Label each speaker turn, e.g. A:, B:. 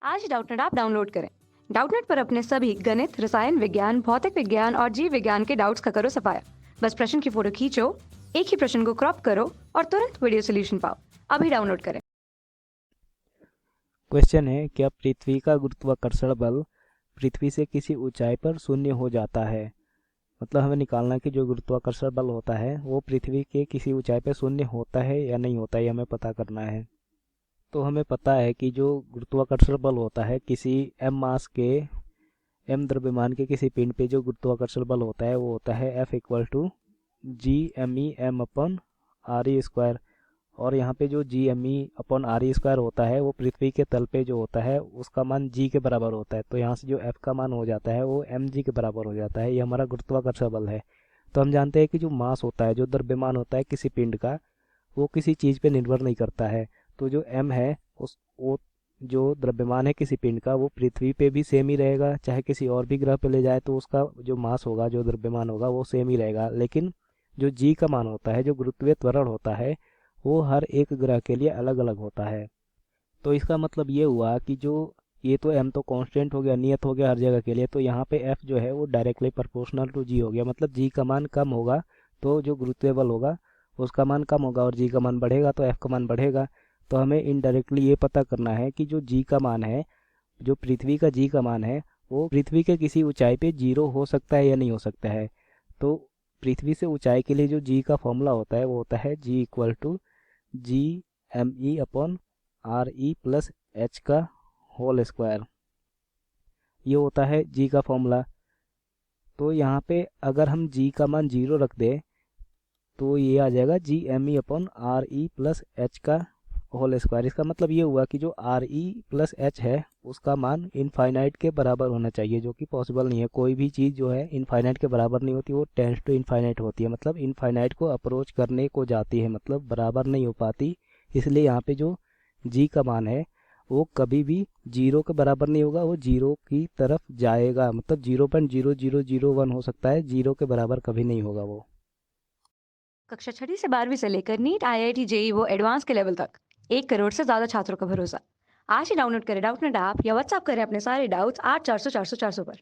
A: आज ही Doubtnut app download करें। Doubtnut पर अपने सभी गणित, रसायन विज्ञान, भौतिक विज्ञान और जीव विज्ञान के डाउट्स का करो सफाया। बस प्रश्न की फोटो खींचो, एक ही प्रश्न को क्रॉप करो और तुरंत वीडियो सोल्यूशन पाओ। अभी डाउनलोड करें।
B: क्वेश्चन है, क्या पृथ्वी का गुरुत्वाकर्षण बल पृथ्वी से किसी ऊंचाई पर शून्य हो जाता है। मतलब हमें निकालना है कि जो गुरुत्वाकर्षण बल होता है वो पृथ्वी के किसी ऊंचाई पर शून्य होता है या नहीं होता है, ये हमें पता करना है। तो हमें पता है कि जो गुरुत्वाकर्षण बल होता है किसी m मास के m द्रव्यमान के किसी पिंड पे जो गुरुत्वाकर्षण बल होता है वो होता है F=g_m_e_m/r² और यहाँ पे जो g_m_e/r² होता है वो पृथ्वी के तल पे जो होता है उसका मान g के बराबर होता है। तो यहाँ से जो f का मान हो जाता है वो mg के बराबर हो जाता है। ये हमारा गुरुत्वाकर्षण बल है। तो हम जानते हैं कि जो मास होता है, जो द्रव्यमान होता है किसी पिंड का, वो किसी चीज़ पे निर्भर नहीं करता है। तो जो m है उस वो जो द्रव्यमान है किसी पिंड का वो पृथ्वी पे भी सेम ही रहेगा, चाहे किसी और भी ग्रह पे ले जाए तो उसका जो मास होगा, जो द्रव्यमान होगा वो सेम ही रहेगा। लेकिन जो g का मान होता है, जो गुरुत्वीय त्वरण होता है, वो हर एक ग्रह के लिए अलग अलग होता है। तो इसका मतलब ये हुआ कि जो ये तो m तो कांस्टेंट हो गया, नियत हो गया हर जगह के लिए, तो यहाँ पे f जो है वो डायरेक्टली प्रोपोर्शनल टू g हो गया। मतलब g का मान कम होगा तो जो गुरुत्वीय बल होगा उसका मान कम होगा और g का मान बढ़ेगा तो f का मान बढ़ेगा। तो हमें इनडायरेक्टली ये पता करना है कि जो g का मान है, जो पृथ्वी का g का मान है, वो पृथ्वी के किसी ऊंचाई पे 0 हो सकता है या नहीं हो सकता है। तो पृथ्वी से ऊंचाई के लिए जो g का फॉर्मूला होता है वो होता है g=g_me/r+h²। ये होता है g का फॉर्मूला। तो यहाँ पे अगर हम g का मान 0 रख दें तो ये आ जाएगा g_me/re+h²। इसका मतलब ये हुआ कि जो re+h है उसका मान इनफाइनाइट के बराबर होना चाहिए, जो कि पॉसिबल नहीं है। कोई भी चीज़ जो है इनफाइनाइट के बराबर नहीं होती, वो टेंड्स टू इनफाइनाइट होती है। मतलब इनफाइनाइट को अप्रोच करने को जाती है, मतलब बराबर नहीं हो पाती। इसलिए यहाँ पे जो g का मान है वो कभी भी 0 के बराबर नहीं होगा, वो 0 की तरफ जाएगा। मतलब 0.0001 हो सकता है, 0 के बराबर कभी नहीं होगा वो।
A: कक्षा 6 से 12वीं से लेकर नीट, IIT, जेई वो एडवांस के लेवल तक 1 करोड़ से ज्यादा छात्रों का भरोसा। आज ही डाउनलोड करें डाउटनेट ऐप या व्हाट्सएप करें अपने सारे डाउट्स 8400 400 400 पर।